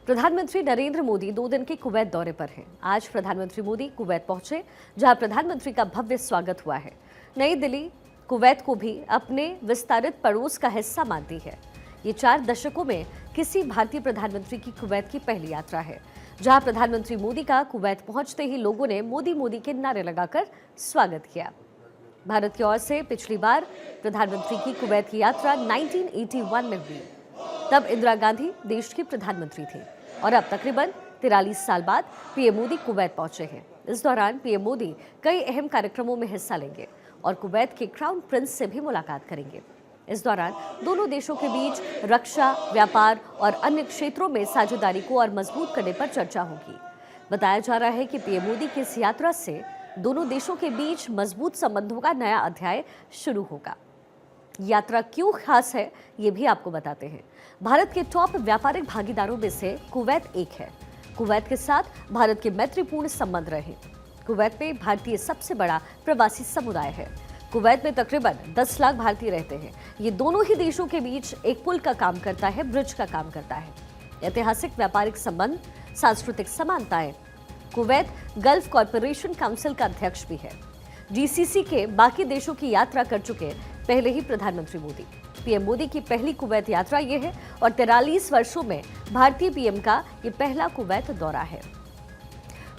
प्रधानमंत्री नरेंद्र मोदी 2 दिन के कुवैत दौरे पर हैं। आज प्रधानमंत्री मोदी कुवैत पहुंचे, जहां प्रधानमंत्री का भव्य स्वागत हुआ है। नई दिल्ली कुवैत को भी अपने विस्तारित पड़ोस का हिस्सा मानती है। ये 4 दशकों में किसी भारतीय प्रधानमंत्री की कुवैत की पहली यात्रा है, जहां प्रधानमंत्री मोदी का कुवैत पहुंचते ही लोगों ने मोदी मोदी के नारे लगाकर स्वागत किया। भारत की ओर से पिछली बार प्रधानमंत्री की कुवैत की यात्रा 1981 में हुई। तब इंदिरा गांधी देश की प्रधानमंत्री थी और अब तकरीबन 43 साल बाद पीएम मोदी कुवैत पहुंचे हैं। इस दौरान पीएम मोदी कई अहम कार्यक्रमों में हिस्सा लेंगे और कुवैत के क्राउन प्रिंस से भी मुलाकात करेंगे। इस दौरान दोनों देशों के बीच रक्षा, व्यापार और अन्य क्षेत्रों में साझेदारी को और मजबूत करने पर चर्चा होगी। बताया जा रहा है कि पीएम मोदी की इस यात्रा से दोनों देशों के बीच मजबूत संबंधों का नया अध्याय शुरू होगा। यात्रा क्यों खास है, ये भी आपको बताते हैं। भारत के टॉप व्यापारिक भागीदारों में से कुवैत एक है। कुवैत के साथ भारत के मैत्रीपूर्ण संबंध रहे। कुवैत में भारतीय सबसे बड़ा प्रवासी समुदाय है। कुवैत में तकरीबन 10 लाख भारतीय रहते हैं। ये दोनों ही देशों के बीच एक पुल का काम करता है, ब्रिज का काम करता है। ऐतिहासिक व्यापारिक संबंध, सांस्कृतिक समानताएं। कुवैत गल्फ कॉरपोरेशन काउंसिल का अध्यक्ष भी है। जीसीसी के बाकी देशों की यात्रा कर चुके पहले ही प्रधानमंत्री मोदी। पीएम मोदी की पहली कुवैत यात्रा ये है और 43 वर्षों में भारतीय पीएम का ये पहला कुवैत दौरा है।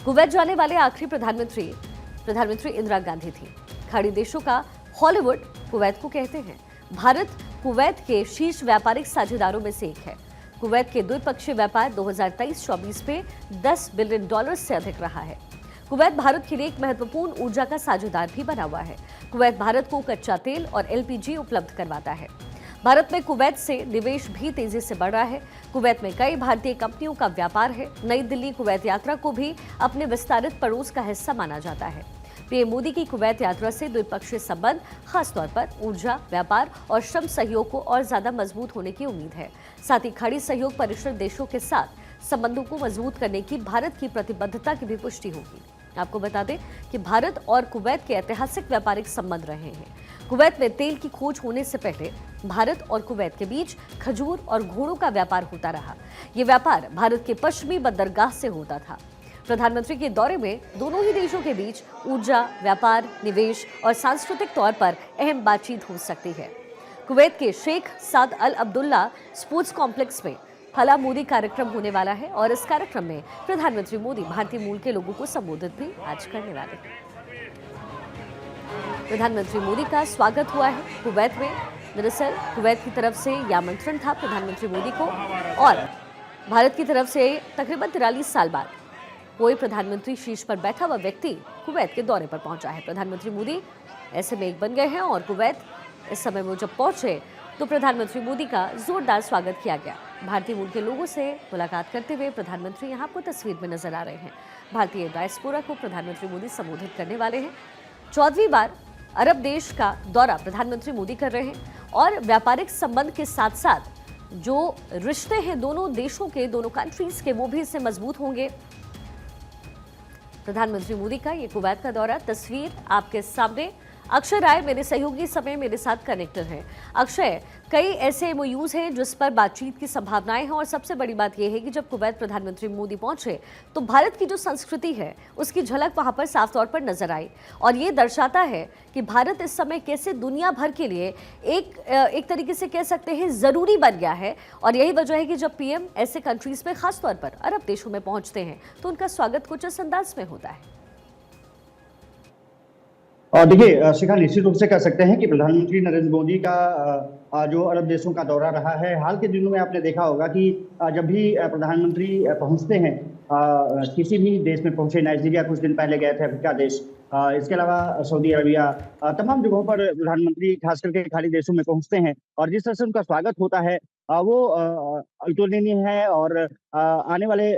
कुवैत जाने वाले आखिरी प्रधानमंत्री इंदिरा गांधी थी। खाड़ी देशों का हॉलीवुड कुवैत को कहते हैं। भारत कुवैत के शीर्ष व्यापारिक साझेदारों में से एक है। कुवैत के द्विपक्षीय व्यापार 2023-24 में $10 बिलियन से अधिक रहा है। कुवैत भारत के लिए एक महत्वपूर्ण ऊर्जा का साझेदार भी बना हुआ है। कुवैत भारत को कच्चा तेल और एलपीजी उपलब्ध करवाता है। भारत में कुवैत से निवेश भी तेजी से बढ़ रहा है। कुवैत में कई भारतीय कंपनियों का व्यापार है। नई दिल्ली कुवैत यात्रा को भी अपने विस्तारित पड़ोस का हिस्सा माना जाता है। पीएम मोदी की कुवैत यात्रा से द्विपक्षीय संबंध, खासतौर पर ऊर्जा, व्यापार और श्रम सहयोग को और ज्यादा मजबूत होने की उम्मीद है। साथ ही खाड़ी सहयोग परिषद देशों के साथ संबंधों को मजबूत करने की भारत की प्रतिबद्धता की भी पुष्टि होगी। आपको बता दें कि भारत और कुवैत के ऐतिहासिक व्यापारिक संबंध रहे हैं। कुवैत में तेल की खोज होने से पहले भारत और कुवैत के बीच खजूर और घोड़ों का व्यापार होता रहा। ये व्यापार भारत के पश्चिमी बंदरगाह से होता था। प्रधानमंत्री के दौरे में दोनों ही देशों के बीच ऊर्जा, व्यापार, निवेश और सांस्कृतिक तौर पर अहम बातचीत हो सकती है। कुवैत के शेख साद अल अब्दुल्ला स्पोर्ट्स कॉम्प्लेक्स में फला मोदी कार्यक्रम होने वाला है और इस कार्यक्रम में प्रधानमंत्री मोदी भारतीय मूल के लोगों को संबोधित भी आज करने वाले हैं। प्रधानमंत्री मोदी का स्वागत हुआ है कुवैत में। दरअसल कुवैत की तरफ से यह आमंत्रण था प्रधानमंत्री मोदी को और भारत की तरफ से तकरीबन 43 साल बाद कोई प्रधानमंत्री शीर्ष पर बैठा हुआ व्यक्ति कुवैत के दौरे पर पहुंचा है। प्रधानमंत्री मोदी ऐसे में एक बन गए हैं और कुवैत इस समय वो जब पहुंचे तो प्रधानमंत्री मोदी का जोरदार स्वागत किया गया। भारतीय मूल के लोगों से मुलाकात करते हुए प्रधानमंत्री यहाँ आपको तस्वीर में नजर आ रहे हैं। भारतीय डायस्पोरा को प्रधानमंत्री मोदी संबोधित करने वाले हैं। 14वीं बार अरब देश का दौरा प्रधानमंत्री मोदी कर रहे हैं और व्यापारिक संबंध के साथ साथ जो रिश्ते हैं दोनों देशों के, दोनों कंट्रीज के, वो भी इससे मजबूत होंगे। प्रधानमंत्री मोदी का ये कुवैत का दौरा, तस्वीर आपके सामने। अक्षय राय मेरे सहयोगी समय मेरे साथ कनेक्टेड हैं। अक्षय, कई ऐसे एमओयूज हैं जिस पर बातचीत की संभावनाएं हैं और सबसे बड़ी बात यह है कि जब कुवैत प्रधानमंत्री मोदी पहुंचे तो भारत की जो संस्कृति है उसकी झलक वहां पर साफ तौर पर नजर आई और ये दर्शाता है कि भारत इस समय कैसे दुनिया भर के लिए एक तरीके से कह सकते हैं जरूरी बन गया है। और यही वजह है कि जब पीएम ऐसे कंट्रीज में, खासतौर पर अरब देशों में पहुंचते हैं तो उनका स्वागत कुछ इस अंदाज में होता है। और देखिए शिखा, निश्चित रूप से कह सकते हैं कि प्रधानमंत्री नरेंद्र मोदी का जो अरब देशों का दौरा रहा है, हाल के दिनों में आपने देखा होगा कि जब भी प्रधानमंत्री पहुंचते हैं, किसी भी देश में पहुंचे, नाइजीरिया कुछ दिन पहले गए थे, अफ्रीका देश, इसके अलावा सऊदी अरबिया, तमाम जगहों पर प्रधानमंत्री खास करके खाड़ी देशों में पहुंचते हैं और जिस तरह से उनका स्वागत होता है वो अतुलनीय है और आने वाले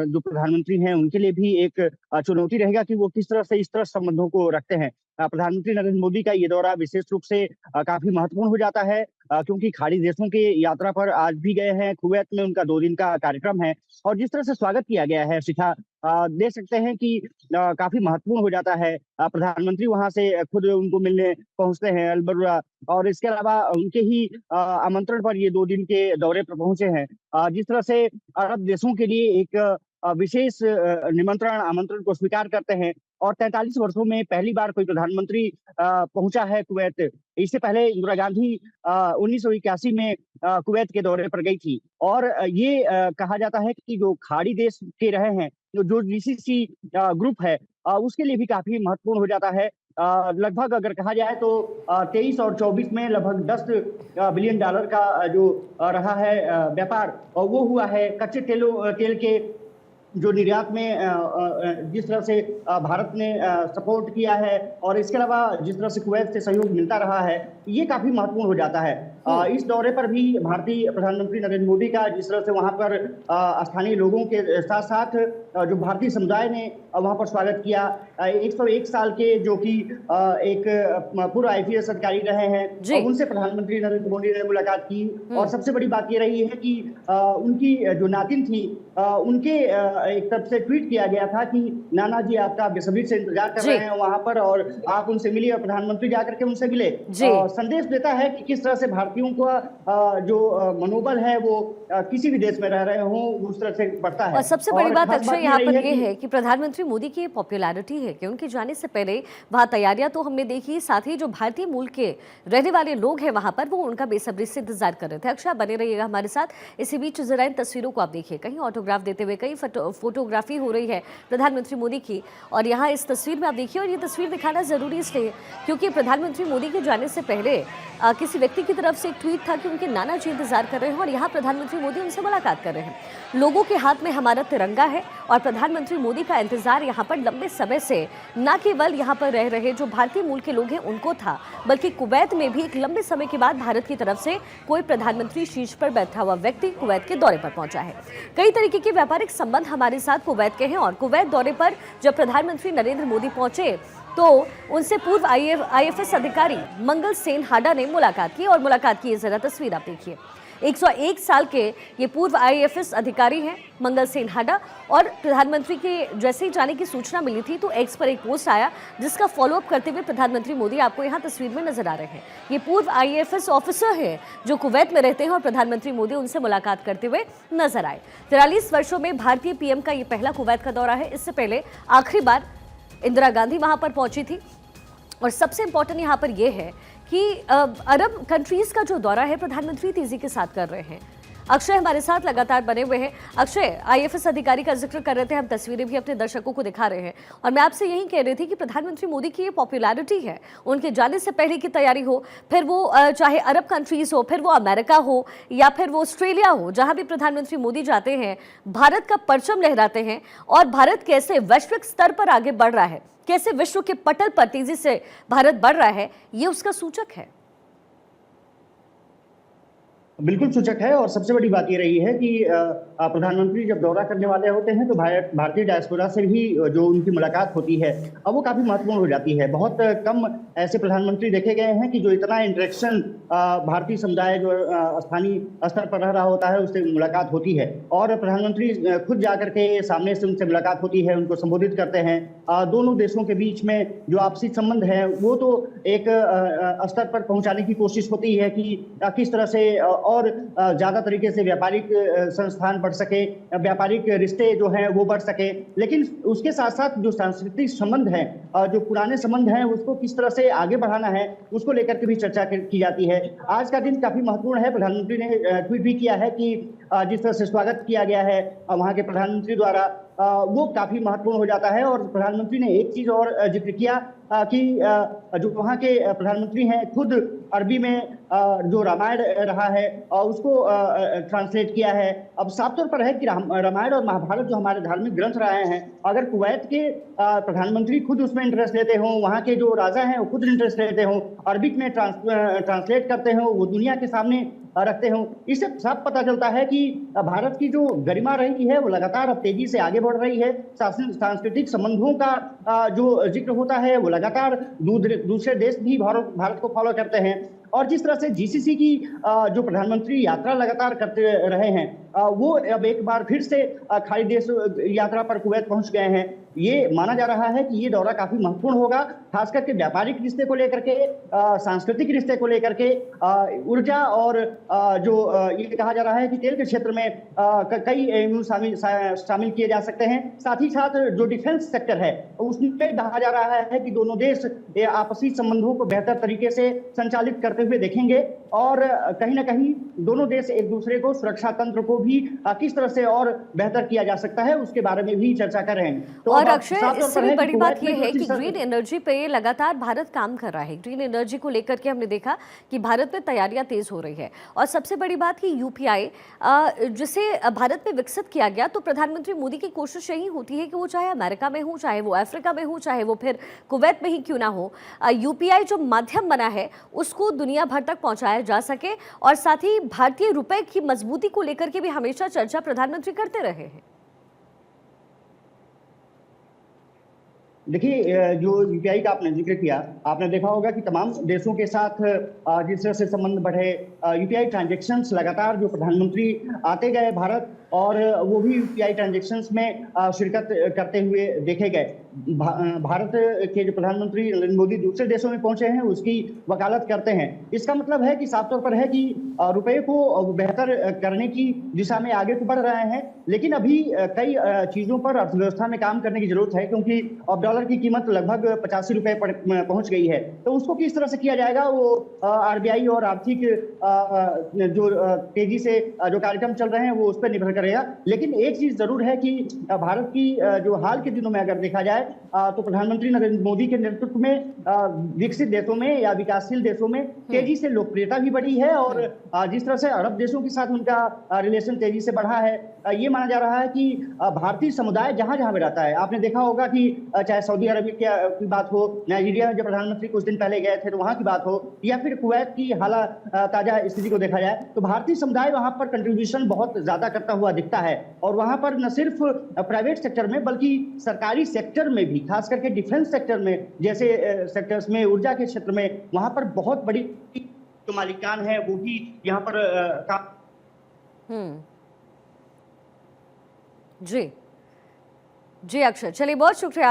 जो प्रधानमंत्री हैं उनके लिए भी एक चुनौती रहेगा कि वो किस तरह से इस तरह संबंधों को रखते हैं। प्रधानमंत्री नरेंद्र मोदी का ये दौरा विशेष रूप से काफी महत्वपूर्ण हो जाता है क्योंकि खाड़ी देशों की यात्रा पर आज भी गए हैं। कुवैत में उनका 2 दिन का कार्यक्रम है और जिस तरह से स्वागत किया गया है शिखा, देख सकते हैं कि काफी महत्वपूर्ण हो जाता है। प्रधानमंत्री वहां से खुद उनको मिलने पहुंचते हैं अलबरुआ, और इसके अलावा उनके ही आमंत्रण पर ये 2 दिन के दौरे पर पहुंचे हैं। जिस तरह से अरब देशों के लिए एक विशेष निमंत्रण आमंत्रण को स्वीकार करते हैं, और 43 वर्षों में पहली बार कोई प्रधानमंत्री पहुंचा है कुवैत। इससे पहले इंदिरा गांधी 1981 में कुवैत के दौरे पर गई थी, और ये कहा जाता है कि जो खाड़ी देश के रहे हैं, जो जीसीसी ग्रुप है, उसके लिए भी काफी महत्वपूर्ण हो जाता है। लगभग अगर कहा जाए तो 23 और 24 में लगभग 10 बिलियन डॉलर का जो रहा है व्यापार, और वो हुआ है कच्चे तेल के जो निर्यात में जिस तरह से भारत ने सपोर्ट किया है, और इसके अलावा जिस तरह से कुवैत से सहयोग मिलता रहा है, ये काफी महत्वपूर्ण हो जाता है। इस दौरे पर भी भारतीय प्रधानमंत्री नरेंद्र मोदी का जिस तरह से वहां पर स्थानीय लोगों के साथ साथ जो भारतीय समुदाय ने वहां पर स्वागत किया। 101 साल के जो कि एक पूर्व आईपीएस अधिकारी रहे हैं, और उनसे प्रधानमंत्री नरेंद्र मोदी ने मुलाकात की। और सबसे बड़ी बात ये रही है कि उनकी जो नातिन थी, उनके एक तरफ से ट्वीट किया गया था कि नाना जी आपका बेसब्री से इंतजार कर रहे हैं वहां पर, और आप उनसे मिलिए, और प्रधानमंत्री जाकर के उनसे मिले। संदेश देता है कि किस तरह से भारतीयों का जो मनोबल है वो किसी भी देश में रह रहे हों उस तरह से बढ़ता है। और सबसे बड़ी बात अक्षय यहाँ पर ये है कि प्रधानमंत्री मोदी की पॉपुलैरिटी है कि उनके जाने से पहले वहाँ तैयारियां तो हमने देखी, साथ ही जो भारतीय मूल के रहने वाले लोग हैं वहां पर, वो उनका बेसब्री से इंतजार कर रहे थे। अक्षय बने रहिएगा हमारे साथ। इसी बीच जरा इन तस्वीरों को आप देखिए, कहीं ऑटोग्राफ देते हुए, कहीं फोटोग्राफी हो रही है प्रधानमंत्री मोदी की, और यहाँ इस तस्वीर में आप देखिए। और ये तस्वीर दिखाना जरूरी इसलिए क्योंकि प्रधानमंत्री मोदी के जाने से पहले किसी व्यक्ति की तरफ से एक ट्वीट था कि उनके नाना जी इंतजार कर रहे हैं, और यहाँ प्रधानमंत्री मोदी उनसे मुलाकात कर रहे हैं। लोगों के हाथ में हमारा तिरंगा है, और प्रधानमंत्री मोदी का इंतजार यहाँ पर लंबे समय से न केवल यहाँ पर रह रहे जो भारतीय मूल के लोग हैं उनको था, बल्कि कुवैत में भी एक लंबे समय के बाद भारत की तरफ से कोई प्रधानमंत्री शीर्ष पर बैठा हुआ व्यक्ति कुवैत के दौरे पर पहुंचा है। कई तरीके के व्यापारिक संबंध हमारे साथ कुवैत के हैं, और कुवैत दौरे पर जब प्रधानमंत्री नरेंद्र मोदी पहुंचे तो उनसे पूर्व आईएफएस अधिकारी मंगल सेन हाडा ने मुलाकात की। और मुलाकात की जरा तस्वीर आप देखिए। 101 साल के ये पूर्व आईएफएस अधिकारी हैं मंगल सेन हाडा, और प्रधानमंत्री के जैसे ही जाने की सूचना मिली थी तो एक्स पर एक पोस्ट आया जिसका फॉलोअप करते हुए प्रधानमंत्री मोदी आपको यहाँ तस्वीर में नजर आ रहे हैं। ये पूर्व आईएफएस ऑफिसर हैं जो कुवैत में रहते हैं, और प्रधानमंत्री मोदी उनसे मुलाकात करते हुए नजर आए। 43 वर्षों में भारतीय पीएम का ये पहला कुवैत का दौरा है। इससे पहले आखिरी बार इंदिरा गांधी वहां पर पहुंची थी। और सबसे इंपॉर्टेंट यहां पर यह है कि अरब कंट्रीज का जो दौरा है प्रधानमंत्री तेजी के साथ कर रहे हैं। अक्षय हमारे साथ लगातार बने हुए हैं। अक्षय, आईएफएस अधिकारी का जिक्र कर रहे थे, हम तस्वीरें भी अपने दर्शकों को दिखा रहे हैं, और मैं आपसे यही कह रही थी कि प्रधानमंत्री मोदी की ये पॉपुलैरिटी है, उनके जाने से पहले की तैयारी हो, फिर वो चाहे अरब कंट्रीज हो, फिर वो अमेरिका हो, या फिर वो ऑस्ट्रेलिया हो, जहां भी प्रधानमंत्री मोदी जाते हैं भारत का परचम लहराते हैं, और भारत कैसे वैश्विक स्तर पर आगे बढ़ रहा है, कैसे विश्व के पटल पर तेजी से भारत बढ़ रहा है, ये उसका सूचक है। बिल्कुल सूचक है। और सबसे बड़ी बात ये रही है कि प्रधानमंत्री जब दौरा करने वाले होते हैं तो भारतीय डायस्पोरा से भी जो उनकी मुलाकात होती है अब वो काफी महत्वपूर्ण हो जाती है। बहुत कम ऐसे प्रधानमंत्री देखे गए हैं कि जो इतना इंटरेक्शन भारतीय समुदाय जो स्थानीय स्तर पर रह रहा होता है उससे मुलाकात होती है, और प्रधानमंत्री खुद जाकर के सामने से उनसे मुलाकात होती है, उनको संबोधित करते हैं। दोनों देशों के बीच में जो आपसी संबंध है वो तो एक स्तर पर पहुंचाने की कोशिश होती है कि किस तरह से और ज्यादा तरीके से व्यापारिक संस्थान बढ़ सके, व्यापारिक रिश्ते जो हैं वो बढ़ सके। लेकिन उसके साथ साथ जो सांस्कृतिक संबंध हैं, जो पुराने संबंध हैं, उसको किस तरह से आगे बढ़ाना है उसको लेकर के भी चर्चा की जाती है। आज का दिन काफी महत्वपूर्ण है। प्रधानमंत्री ने ट्वीट भी किया है कि जिस तरह से स्वागत किया गया है वहां के प्रधानमंत्री द्वारा वो काफी महत्वपूर्ण हो जाता है। और प्रधानमंत्री ने एक चीज और जिक्र किया कि जो वहाँ के प्रधानमंत्री हैं खुद अरबी में जो रामायण रहा है उसको ट्रांसलेट किया है। अब साफ तौर पर है कि रामायण और महाभारत जो हमारे धार्मिक ग्रंथ रहे हैं, अगर कुवैत के प्रधानमंत्री खुद उसमें इंटरेस्ट लेते हों, वहाँ के जो राजा हैं वो खुद इंटरेस्ट लेते हों, अरबिक में ट्रांसलेट करते हों, वो दुनिया के सामने रखते हों, इससे साफ पता चलता है कि भारत की जो गरिमा रही है वो लगातार अब तेजी से आगे बढ़ रही है। सांस्कृतिक संबंधों का जो जिक्र होता है वो लगातार दूसरे देश भी भारत को फॉलो करते हैं। और जिस तरह से जीसीसी की जो प्रधानमंत्री यात्रा लगातार करते रहे हैं, वो अब एक बार फिर से खाड़ी देश यात्रा पर कुवैत पहुंच गए हैं। ये माना जा रहा है कि ये दौरा काफी महत्वपूर्ण होगा, खास करके व्यापारिक रिश्ते को लेकर के, सांस्कृतिक रिश्ते को लेकर के, ऊर्जा और ये कहा जा रहा है कि तेल के क्षेत्र में कई एमओयू शामिल किए जा सकते हैं। साथ ही साथ जो डिफेंस सेक्टर है उसमें कहा जा रहा है कि दोनों देश आपसी संबंधों को बेहतर तरीके से संचालित करते हुए देखेंगे और कहीं ना कहीं दोनों देश एक दूसरे को सुरक्षा तंत्र को भी किस तरह से और बेहतर किया जा सकता है उसके बारे में भी चर्चा कर रहे हैं। तो और अक्षय, इससे भी बड़ी बात यह है कि कुवैत ग्रीन एनर्जी पे लगातार भारत काम कर रहा है। ग्रीन एनर्जी को लेकर के हमने देखा कि भारत में तैयारियां तेज हो रही है और सबसे बड़ी बात कि यूपीआई जिसे भारत में विकसित किया गया, तो प्रधानमंत्री मोदी की कोशिश यही होती है कि वो चाहे अमेरिका में हो, चाहे वो अफ्रीका में हो, चाहे वो फिर कुवैत में ही क्यों ना हो, यूपीआई जो माध्यम बना है उसको दुनिया भर तक पहुंचाया जा सके। और साथ ही भारतीय रुपए की मजबूती को लेकर के भी हमेशा चर्चा प्रधानमंत्री करते रहे हैं। देखिए, जो यूपीआई का आपने जिक्र किया, आपने देखा होगा कि तमाम देशों के साथ जिस तरह से संबंध बढ़े, यूपीआई ट्रांजैक्शंस लगातार जो प्रधानमंत्री आते गए भारत, और वो भी यूपीआई ट्रांजैक्शंस में शिरकत करते हुए देखे गए। भारत के जो प्रधानमंत्री नरेंद्र मोदी दूसरे देशों में पहुंचे हैं उसकी वकालत करते हैं। इसका मतलब है कि साफ तौर पर है कि रुपए को बेहतर करने की दिशा में आगे तो बढ़ रहे हैं, लेकिन अभी कई चीजों पर अर्थव्यवस्था में काम करने की जरूरत है, क्योंकि अब डॉलर की कीमत लगभग 85 रुपए पर पहुंच गई है। तो उसको किस तरह से किया जाएगा, वो आरबीआई और आर्थिक जो तेजी से जो कार्यक्रम चल रहे हैं वो उस पर निर्भर करेगा। लेकिन एक चीज जरूर है कि भारत की जो हाल के दिनों में अगर देखा जाए तो प्रधानमंत्री नरेंद्र मोदी के नेतृत्व में विकसित देशों में या विकासशील देशों में तेजी से लोकप्रियता भी बढ़ी है, और जिस तरह से अरब देशों के साथ उनका रिलेशन तेजी से बढ़ा है, ये माना जा रहा है कि भारतीय समुदाय जहां जहां भी रहता है, आपने देखा होगा कि चाहे सऊदी अरबिया की बात हो, नाइजीरिया में जब प्रधानमंत्री कुछ दिन पहले गए थे तो वहां की बात हो, या फिर कुवैत की हाल ताजा स्थिति को देखा जाए, तो भारतीय समुदाय वहां पर कंट्रीब्यूशन बहुत ज्यादा करता हुआ दिखता है। और वहां पर न सिर्फ प्राइवेट सेक्टर में बल्कि सरकारी सेक्टर में भी, खास करके डिफेंस सेक्टर में जैसे सेक्टर्स में, ऊर्जा के क्षेत्र में, वहां पर बहुत बड़ी जो मालिकान है वो भी यहाँ पर काम। जी जी अक्षय, चलिए बहुत शुक्रिया।